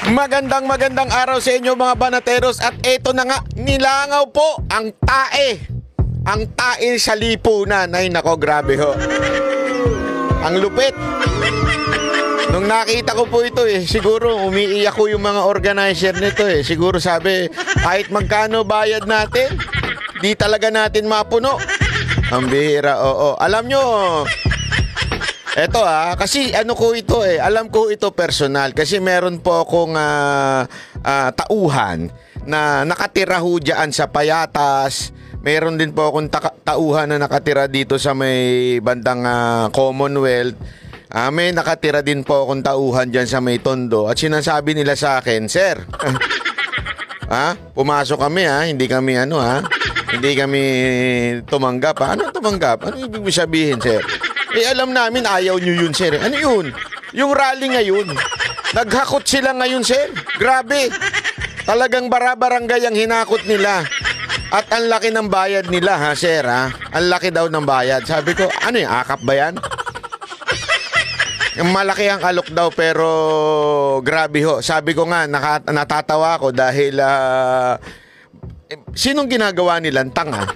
Magandang araw sa inyo mga banateros at eto na nga, nilangaw po ang tae. Ang tae sa lipunan. Ay nako, grabe ho. Ang lupit. Nung nakita ko po ito siguro umiiyak ko yung mga organizer nito Siguro sabi, kahit magkano bayad natin, di talaga natin mapuno. Ang bihira, oo. Alam nyo, eto kasi ano ko ito alam ko ito personal kasi meron po akong tauhan na nakatira ho dyan sa Payatas. Meron din po akong tauhan na nakatira dito sa may bandang Commonwealth. May nakatira din po akong tauhan dyan sa may Tondo. At sinasabi nila sa akin, Sir, pumasok kami hindi kami hindi kami tumanggap. Ano tumanggap? Ano ibig sabihin, Sir? Alam namin ayaw nyo yun, Sir. Ano yun? Yung rally ngayon. Naghakot sila ngayon, Sir. Grabe. Talagang bara-barangay ang hinakot nila. At ang laki ng bayad nila, Sir, Ang laki daw ng bayad. Sabi ko, ano yung akap ba yan? Yung malaki ang alok daw pero grabe ho. Sabi ko nga, natatawa ako dahil sinong ginagawa nilang tanga?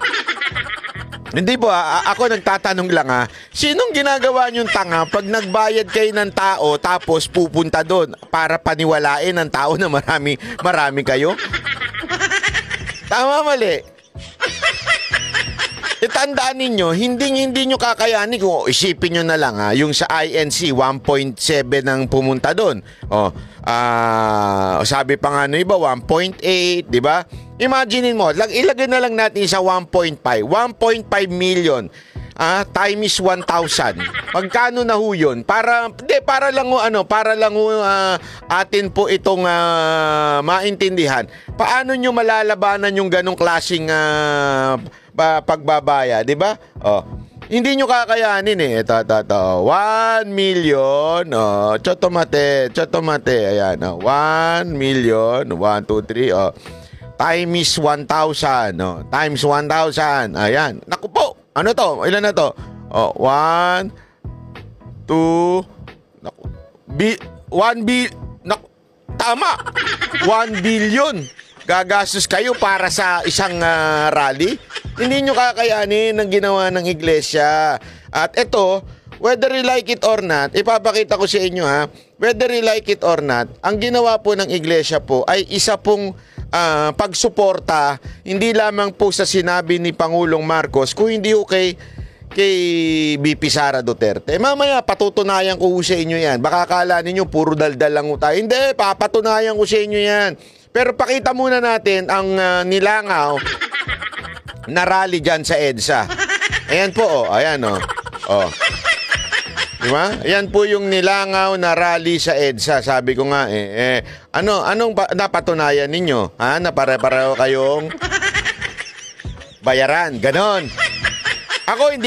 Hindi po ako nagtatanong lang sinong ginagawa niyong tanga pag nagbayad kayo ng tao tapos pupunta doon para paniwalain ng tao na marami kayo? Tama, mali. Itandaan ninyo, hindi nyo kakayanin kung isipin nyo na lang yung sa INC 1.7 ang pumunta doon. Sabi pa nga iba 1.8, di ba? Imaginin mo, ilagay na lang natin sa 1.5 million times 1,000. Magkano na ho yun? Para lang atin po itong maintindihan. Paano nyo malalabanan yung ganong klaseng pagbabaya, di ba? Hindi nyo kakayanin Ito. 1 million. Chotomate. Ayan. 1 million. 1, 2, 3. Times 1,000. Times 1,000. Ayan. Naku po. Ano to? Ilan na to? 1, 2. Naku. 1 billion. Naku. Tama. 1 billion. Gagastos kayo para sa isang rally? Hindi nyo kakayanin ang ginawa ng iglesia. At ito, whether you like it or not, ipapakita ko sa inyo whether you like it or not, ang ginawa po ng iglesia po ay isa pong pagsuporta, hindi lamang po sa sinabi ni Pangulong Marcos, kung hindi kay BP Sara Duterte. Mamaya, patutunayan ko sa inyo yan. Baka akala ninyo, puro daldal lang tayo. Hindi, papatunayan ko sa inyo yan. Pero pakita muna natin ang nilangaw na rally dyan sa EDSA. Ayan po, ayan diba? Ayan po yung nilangaw na rally sa EDSA. Sabi ko nga anong napatunayan ninyo? Na pare-pareho kayong bayaran, ganon. Ako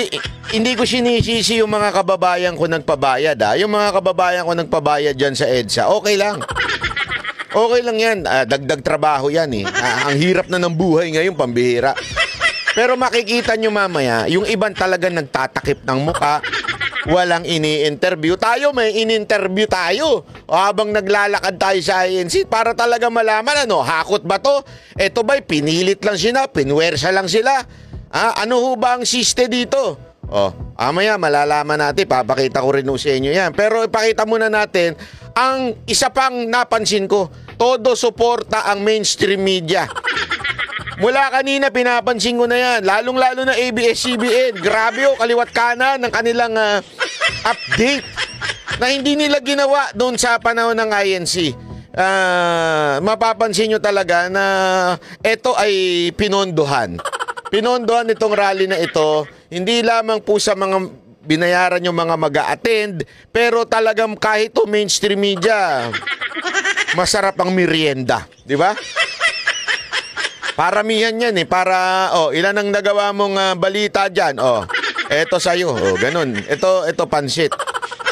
hindi ko sinisisi yung mga kababayan ko nagpabayad Yung mga kababayan ko nagpabayad dyan sa EDSA, okay lang. Okay lang yan, dagdag trabaho yan ang hirap na ng buhay ngayon, pambihira. Pero makikita nyo mamaya, yung ibang talagang nagtatakip ng muka, walang ini-interview. Tayo, may in-interview tayo. Habang naglalakad tayo sa INC, para talaga malaman, hakot ba to? Eto ba'y pinilit lang sila, pinwersa lang sila? Ano ho ba ang siste dito? Mamaya malalaman natin, papakita ko rin sa inyo yan. Pero ipakita muna natin, ang isa pang napansin ko, todo suporta ang mainstream media. Mula kanina pinapansin ko na yan, lalong-lalo na ABS-CBN. Grabe kaliwat kanan ng kanilang update na hindi nila ginawa doon sa panahon ng INC. Mapapansin nyo talaga na ito ay pinondohan. Pinondohan itong rally na ito, hindi lamang po sa mga binayaran yung mga mag-a-attend, pero talagang kahit mainstream media, masarap ang merienda, di ba? Paramihan yan para ilan ang nagawa mong balita diyan. Eto sa'yo, ganun. Ito pansit.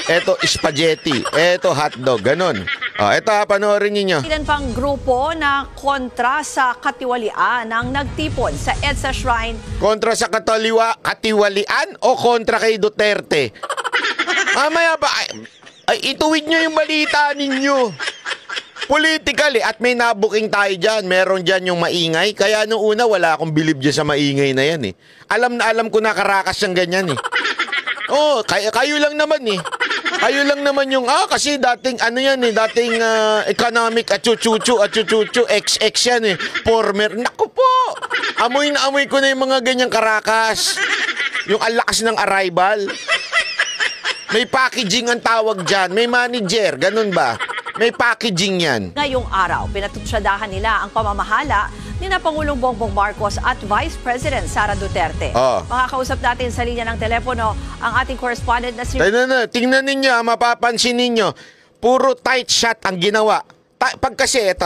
Eto spaghetti. Eto hotdog, ganun. Eto panoorin niyo. Ilan pang grupo na kontra sa katiwalian ang nagtipon sa EDSA Shrine. Kontra sa katiwalian o kontra kay Duterte? Mamaya ba ay ituwid niyo yung balita ninyo. Political at may nabuking tayo dyan. Meron dyan yung maingay. Kaya nung una, wala akong bilib dyan sa maingay na yan eh. Alam na alam ko na karakas yung ganyan eh. Oh, kayo lang naman eh. Kayo lang naman yung, kasi dating, ano yan eh, dating economic at chuchuchu, XX yan eh. Former. Naku po! Amoy na amoy ko na yung mga ganyang karakas. Yung alakas ng arrival. May packaging ang tawag dyan. May manager. Ganun ba? May packaging yan. Ngayong araw, pinatutsadahan nila ang pamamahala ni na Pangulong Bongbong Marcos at Vice President Sara Duterte. Makakausap natin sa linya ng telepono ang ating correspondent na si... Tingnan ninyo, mapapansin ninyo, puro tight shot ang ginawa. Pag kasi ito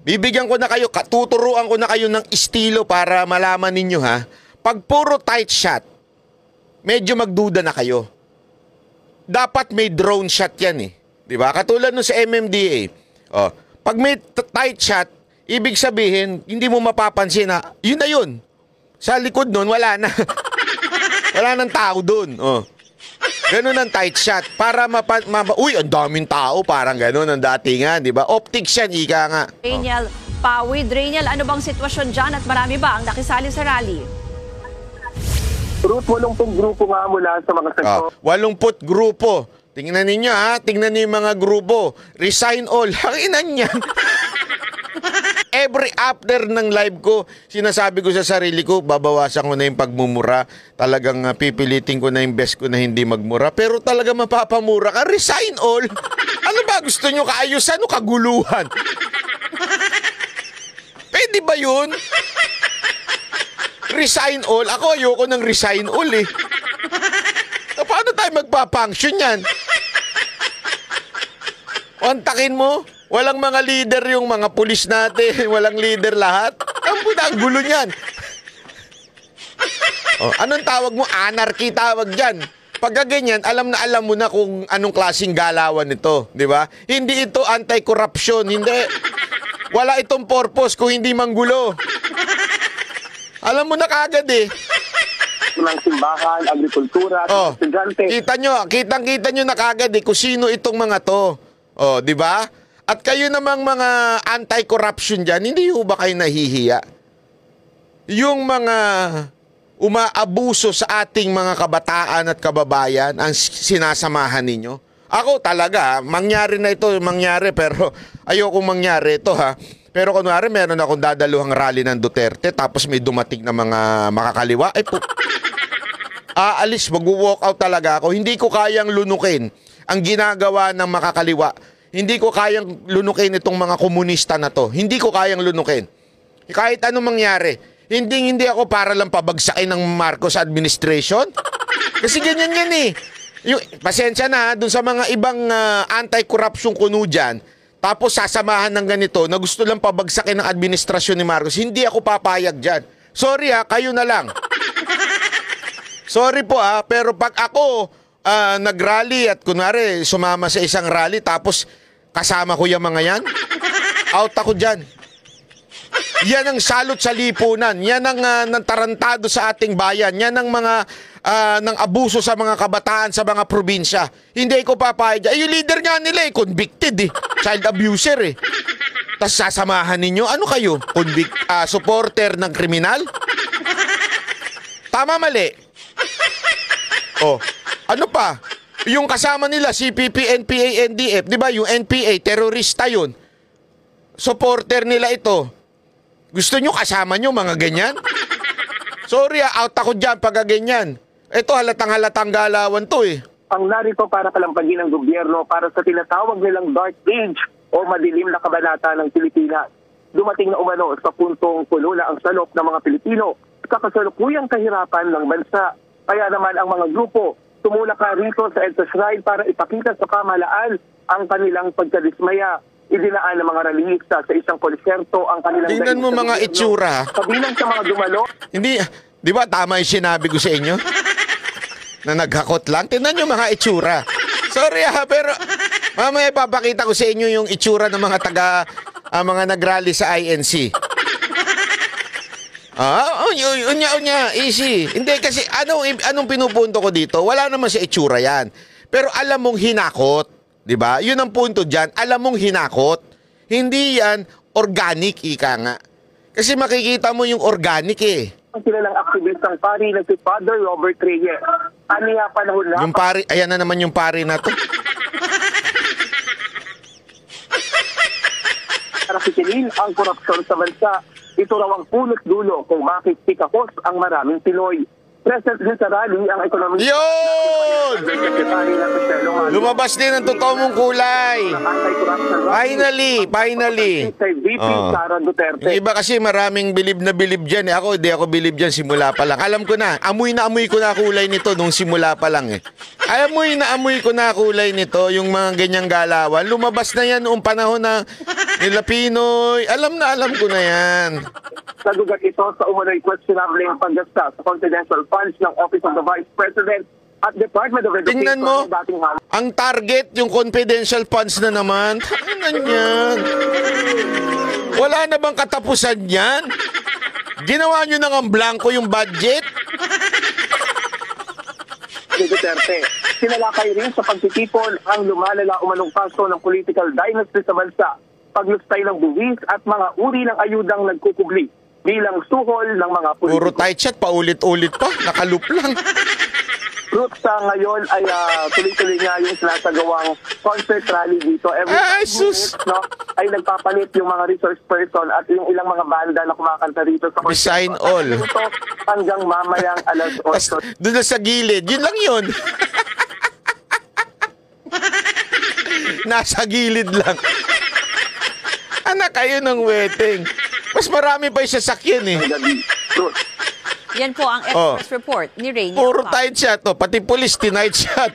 bibigyan ko na kayo, tuturuan ko na kayo ng estilo para malaman ninyo Pag puro tight shot, medyo magduda na kayo. Dapat may drone shot yan eh. Diba? Katulad nun sa MMDA. Pag may tight shot, ibig sabihin, hindi mo mapapansin na, yun na yun. Sa likod nun, wala na. Wala nang tao dun. Ganun ang tight shot. Para uy, ang daming tao. Parang ganun ang datingan. Diba? Optics yan, ika nga. Rainiel Pawid. Rainiel, ano bang sitwasyon dyan at marami ba ang nakisali sa rally? Ruth, 80 grupo nga mula sa mga sektor. 80 grupo. Tingnan ninyo tingnan niyo yung mga grupo. Resign all. Hanginan yan. Every after ng live ko, sinasabi ko sa sarili ko, babawasan ko na yung pagmumura. Talagang pipilitin ko na yung best ko na hindi magmura. Pero talaga mapapamura ka. Resign all. Ano ba gusto nyo? Kaayusan o kaguluhan? Pwede ba yun? Resign all? Ako ayoko ng resign all eh. Paano tayo magpa-function yan? Antakin mo, walang mga leader yung mga pulis natin, walang leader lahat. Ang gulo niyan. Anong tawag mo? Anarchy tawag dyan. Pagka ganyan, alam na alam mo na kung anong klaseng galawan ito, di ba? Hindi ito anti-corruption, hindi. Wala itong purpose kung hindi manggulo. Alam mo na kagad eh. Ng simbahan, agrikultura, estudyante. Kitang-kita nyo na kagad kung sino itong mga to. Di ba? At kayo namang mga anti-corruption dyan, hindi ho ba kayo nahihiya? Yung mga umaabuso sa ating mga kabataan at kababayan ang sinasamahan ninyo. Ako talaga, mangyari na ito, pero ayokong mangyari ito Pero kunwari, meron akong dadaluhang rally ng Duterte, tapos may dumating na mga makakaliwa. Aalis, mag-walk out talaga ako. Hindi ko kayang lunukin ang ginagawa ng makakaliwa. Hindi ko kayang lunukin itong mga komunista na to. Hindi ko kayang lunukin. Kahit anong mangyari. Hindi ako para lang pabagsakin ng Marcos administration. Kasi ganyan yan eh. Pasensya na dun sa mga ibang anti-corruption kuno dyan. Tapos sasamahan ng ganito na gusto lang pabagsakin ng administrasyon ni Marcos. Hindi ako papayag dyan. Sorry kayo na lang. Sorry po pero pag ako nag-rally at kunwari sumama sa isang rally tapos kasama ko yung mga yan, out ako dyan. Yan ang salot sa lipunan. Yan ang tarantado sa ating bayan. Yan ang mga ng abuso sa mga kabataan sa mga probinsya. Hindi ko papayag. Yung leader nga nila convicted child abuser Tapos sasamahan ninyo. Ano kayo? Supporter ng kriminal? Tama, mali. Ano pa? Yung kasama nila, CPP, NPA, NDF, di ba? Yung NPA, terorista yun. Supporter nila ito. Gusto nyo kasama nyo mga ganyan? Sorry out ako dyan pag ganyan. Ito halatang-halatang galawan to Ang narito para kalampagin ng gobyerno para sa tinatawag nilang dark age o madilim na kabanata ng Pilipinas. Dumating na umano sa puntong puno na ang salop ng mga Pilipino sa kasalukuyang kahirapan ng bansa. Kaya naman ang mga grupo tumulaka rito sa EDSA Shrine para ipakita sa pamahalaan ang kanilang pagkadismaya. Idinaan ng mga rallyista sa isang konserto ang kanilang... Tingnan mo mga itsura. Kabilang sa mga dumalo. Hindi, di ba tama yung sinabi ko sa inyo? Na naghakot lang. Tingnan nyo mga itsura. Sorry pero mamaya papakita ko sa inyo yung itsura ng mga mga nagrally sa INC. Unya, easy. Hindi kasi anong pinupunto ko dito? Wala naman sa itsura yan. Pero alam mong hinakot. Diba? Yun ang punto dyan. Alam mong hinakot. Hindi yan organic, ika nga. Kasi makikita mo yung organic eh. Ang kilalang aktivistang pari na si Father Robert Reyes. Aniya panahon na Yung pari, ayan na naman yung pari na to. para sisilin ang korupsyon sa bansa. Ito raw ang punot dulo kung bakit tikakos ang maraming Pinoy. Present din sa rally ang ekonomista. Yun! Secretary ng Michelle Omar. Lumabas din ang totoo mong kulay. Finally. Kay VP Sara Duterte. Yung iba kasi maraming bilib na bilib dyan. Ako, hindi ako bilib dyan simula pa lang. Alam ko na amoy ko na kulay nito nung simula pa lang eh. Amoy ko na kulay nito, yung mga ganyang galawan. Lumabas na yan noong panahon na nila Pinoy. Alam ko na yan. Nagugat ito sa umano'y questionable paggasta sa confidential funds ng Office of the Vice President at Department of Education. Tingnan mo, ang target, yung confidential funds na naman. Tingnan yan. Wala na bang katapusan yan? Ginawa nyo na ng blanco yung budget? Duterte. Sinalakay rin sa pagtitipon ang lumalala umanong kaso ng political dynasty sa bansa, paglustay ng buwis at mga uri ng ayudang nagkukubli bilang suhol ng mga politiko. Puro tight chat, paulit-ulit pa. Nakaloop lang. Root sa ngayon ay tuloy-tuloy nga yung sinasagawang concert rally dito. Every 5 minutes ay nagpapalit yung mga resource person at yung ilang mga banda na kumakanta rito sa concert. Design all. Ito hanggang mamayang alas 8. Doon na sa gilid. Yun lang yun. Nasa gilid lang. Anak kayo ng wedding. Mas marami pa yung sasakyan eh. Yan po ang Express report ni Rainier. Puro tight shot. Pati police, tinight shot.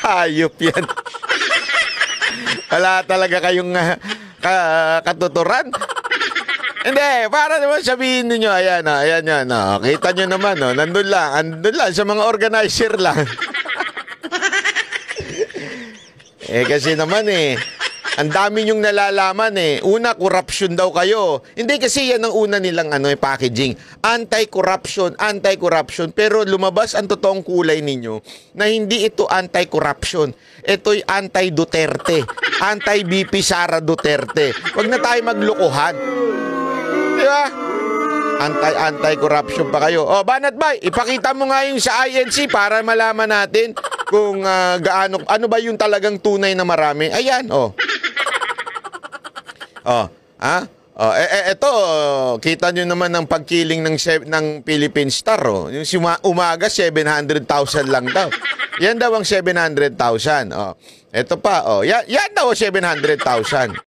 Hayop yan. Wala talaga kayong katuturan. Hindi, para naman sabihin ninyo, ayan yan. Kita nyo naman, nandun lang sa mga organizer lang. Kasi naman ang dami nyong nalalaman Una, corruption daw kayo. Hindi kasi yan ang una nilang packaging. Anti-corruption. Pero lumabas ang totoong kulay ninyo na hindi ito anti-corruption. Ito'y anti-Duterte. Anti-BP Sara Duterte. Huwag na tayo maglukuhan. Di ba? Anti-corruption pa kayo. Banat Bay, ipakita mo nga yung sa INC para malaman natin kung ano ba yung talagang tunay na marami. Ayan, Ito, kita nyo naman ng pagkiling ng Philippine Star. Yung umaga, 700,000 lang daw. Yan daw ang 700,000. Ito pa, yan daw 700,000.